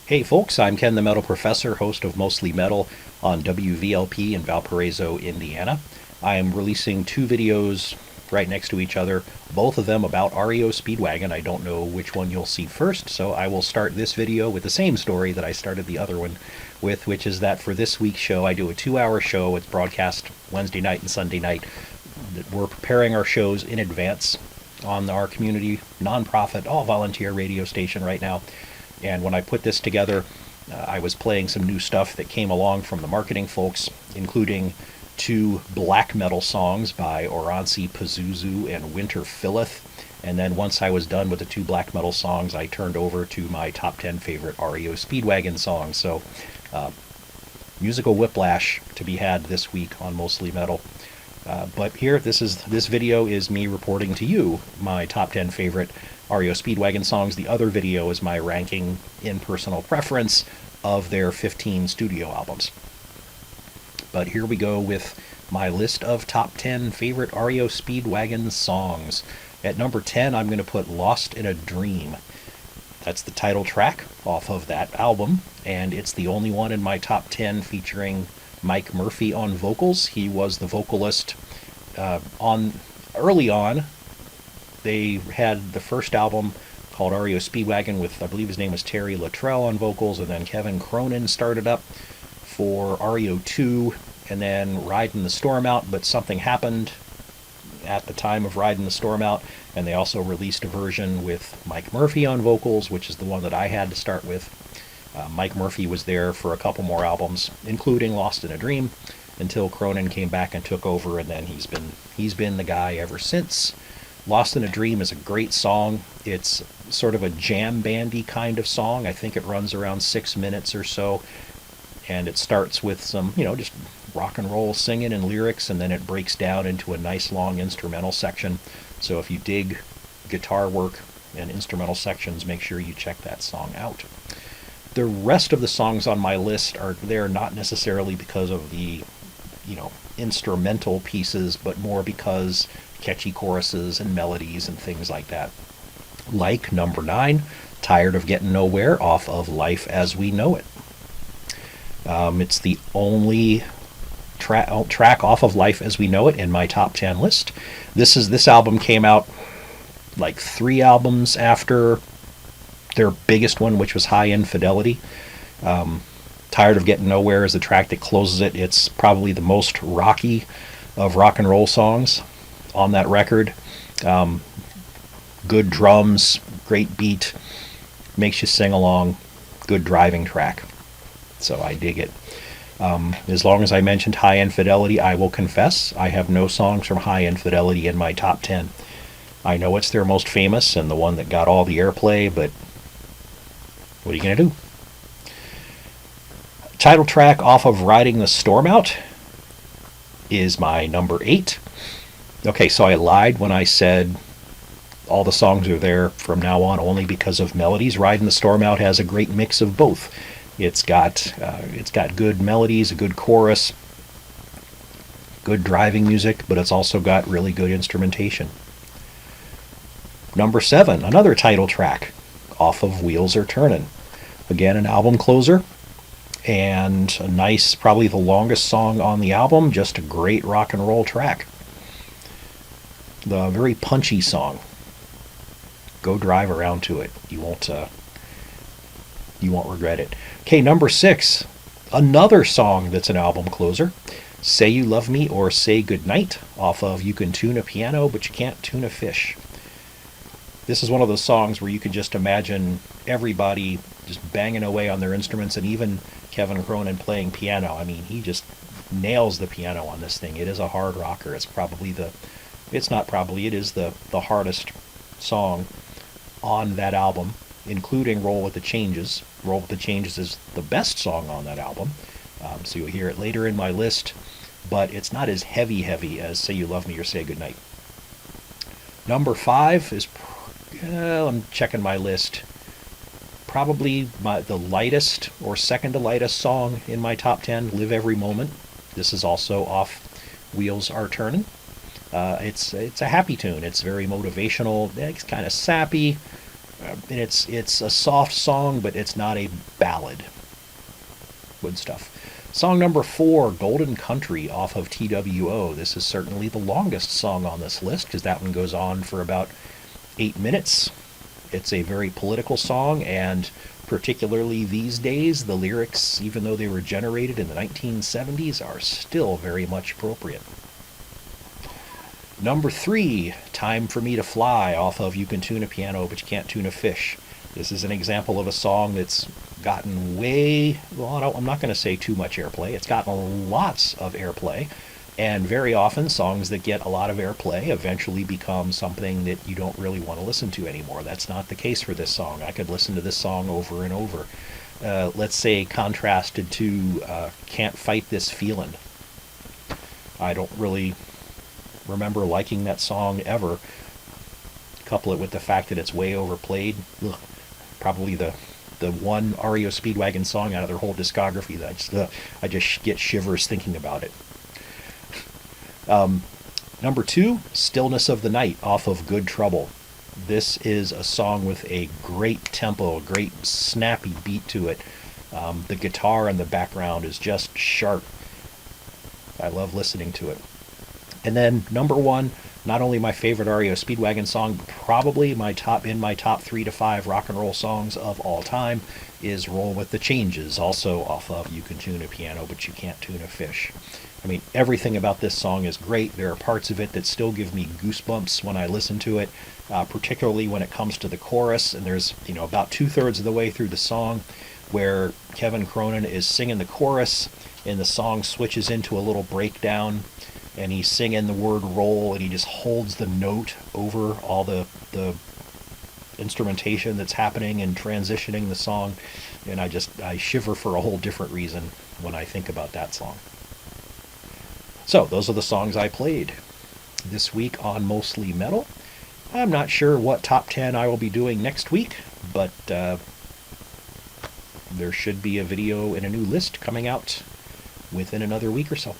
Hey folks, I'm Ken the Metal Professor, host of Mostly Metal on WVLP in Valparaiso, Indiana. I am releasing two videos right next to each other, both of them about REO Speedwagon. I don't know which one you'll see first, so I will start this video with the same story that I started the other one with, which is that for this week's show, I do a 2-hour show. It's broadcast Wednesday night and Sunday night. We're preparing our shows in advance on our community, nonprofit, all volunteer radio station right now. And when I put this together, I was playing some new stuff that came along from the marketing folks, including two black metal songs by Oranzi Pazuzu and Winter Philith. And then once I was done with the two black metal songs, I turned over to my top 10 favorite REO Speedwagon songs. So musical whiplash to be had this week on Mostly Metal. But here, this video is me reporting to you my top 10 favorite REO Speedwagon songs. The other video is my ranking in personal preference of their 15 studio albums. But here we go with my list of top 10 favorite REO Speedwagon songs. At number 10, I'm going to put Lost in a Dream. That's the title track off of that album, and it's the only one in my top 10 featuring Mike Murphy on vocals. He was the vocalist early on. They had the first album called REO Speedwagon with, I believe his name was Terry Luttrell on vocals, and then Kevin Cronin started up for REO 2, and then Riding the Storm Out, but something happened at the time of Riding the Storm Out, and they also released a version with Mike Murphy on vocals, which is the one that I had to start with. Mike Murphy was there for a couple more albums, including Lost in a Dream, until Cronin came back and took over, and then he's been the guy ever since. Lost in a Dream is a great song. It's sort of a jam bandy kind of song. I think it runs around 6 minutes or so, and it starts with some, just rock and roll singing and lyrics, and then it breaks down into a nice long instrumental section. So if you dig guitar work and instrumental sections, make sure you check that song out. The rest of the songs on my list are there not necessarily because of the, instrumental pieces, but more because catchy choruses and melodies and things like that. Like number 9, Tired of Getting Nowhere off of Life as We Know It. It's the only track off of Life as We Know It in my top 10 list. This album came out like 3 albums after their biggest one, which was High Infidelity. Tired of Getting Nowhere is the track that closes it. It's probably the most rocky of rock and roll songs on that record. Good drums, great beat, makes you sing along, good driving track. So I dig it. As long as I mentioned High Infidelity, I will confess I have no songs from High Infidelity in my top 10. I know it's their most famous and the one that got all the airplay, but what are you going to do? Title track off of Riding the Storm Out is my number 8. Okay, so I lied when I said all the songs are there from now on only because of melodies. Riding the Storm Out has a great mix of both. It's got good melodies, a good chorus, good driving music, but it's also got really good instrumentation. Number 7, another title track off of Wheels Are Turnin'. Again, an album closer, and a nice, probably the longest song on the album, just a great rock and roll track. The very punchy song. Go drive around to it. You won't regret it. Okay, number 6, another song that's an album closer. Say You Love Me or Say Goodnight off of You Can Tune a Piano, But You Can't Tune a Fish. This is one of those songs where you can just imagine everybody just banging away on their instruments, and even Kevin Cronin playing piano. I mean, he just nails the piano on this thing. It is a hard rocker. It is the hardest song on that album, including Roll With the Changes. Roll With the Changes is the best song on that album, so you'll hear it later in my list, but it's not as heavy as Say You Love Me or Say Goodnight. Number 5 is, I'm checking my list, probably the lightest or second to lightest song in my top 10, Live Every Moment. This is also off Wheels Are Turnin'. It's a happy tune. It's very motivational. It's kind of sappy. And it's a soft song, but it's not a ballad. Good stuff. Song number 4, Golden Country, off of TWO. This is certainly the longest song on this list because that one goes on for about 8 minutes. It's a very political song, and particularly these days, the lyrics, even though they were generated in the 1970s, are still very much appropriate. Number 3, Time for Me to Fly, off of You Can Tune a Piano But You Can't Tune a Fish. This is an example of a song that's gotten I'm not going to say too much airplay. It's gotten lots of airplay, and very often songs that get a lot of airplay eventually become something that you don't really want to listen to anymore. That's not the case for this song. I could listen to this song over and over. Let's say contrasted to Can't Fight This Feelin'. I don't really remember liking that song ever. Couple it with the fact that it's way overplayed. Ugh. Probably the one REO Speedwagon song out of their whole discography that I just get shivers thinking about it. Number 2, Stillness of the Night, off of Good Trouble. This is a song with a great tempo, a great snappy beat to it. The guitar in the background is just sharp. I love listening to it. And then number 1, not only my favorite REO Speedwagon song, but probably my top 3 to 5 rock and roll songs of all time, is Roll with the Changes, also off of You Can Tune a Piano But You Can't Tune a Fish. I mean, everything about this song is great. There are parts of it that still give me goosebumps when I listen to it, particularly when it comes to the chorus. And there's, about 2/3 of the way through the song where Kevin Cronin is singing the chorus, and the song switches into a little breakdown, and he's singing the word roll, and he just holds the note over all the instrumentation that's happening and transitioning the song. And I shiver for a whole different reason when I think about that song. So those are the songs I played this week on Mostly Metal. I'm not sure what top 10 I will be doing next week, but there should be a video and a new list coming out within another week or so.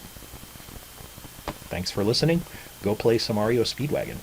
Thanks for listening. Go play some REO Speedwagon.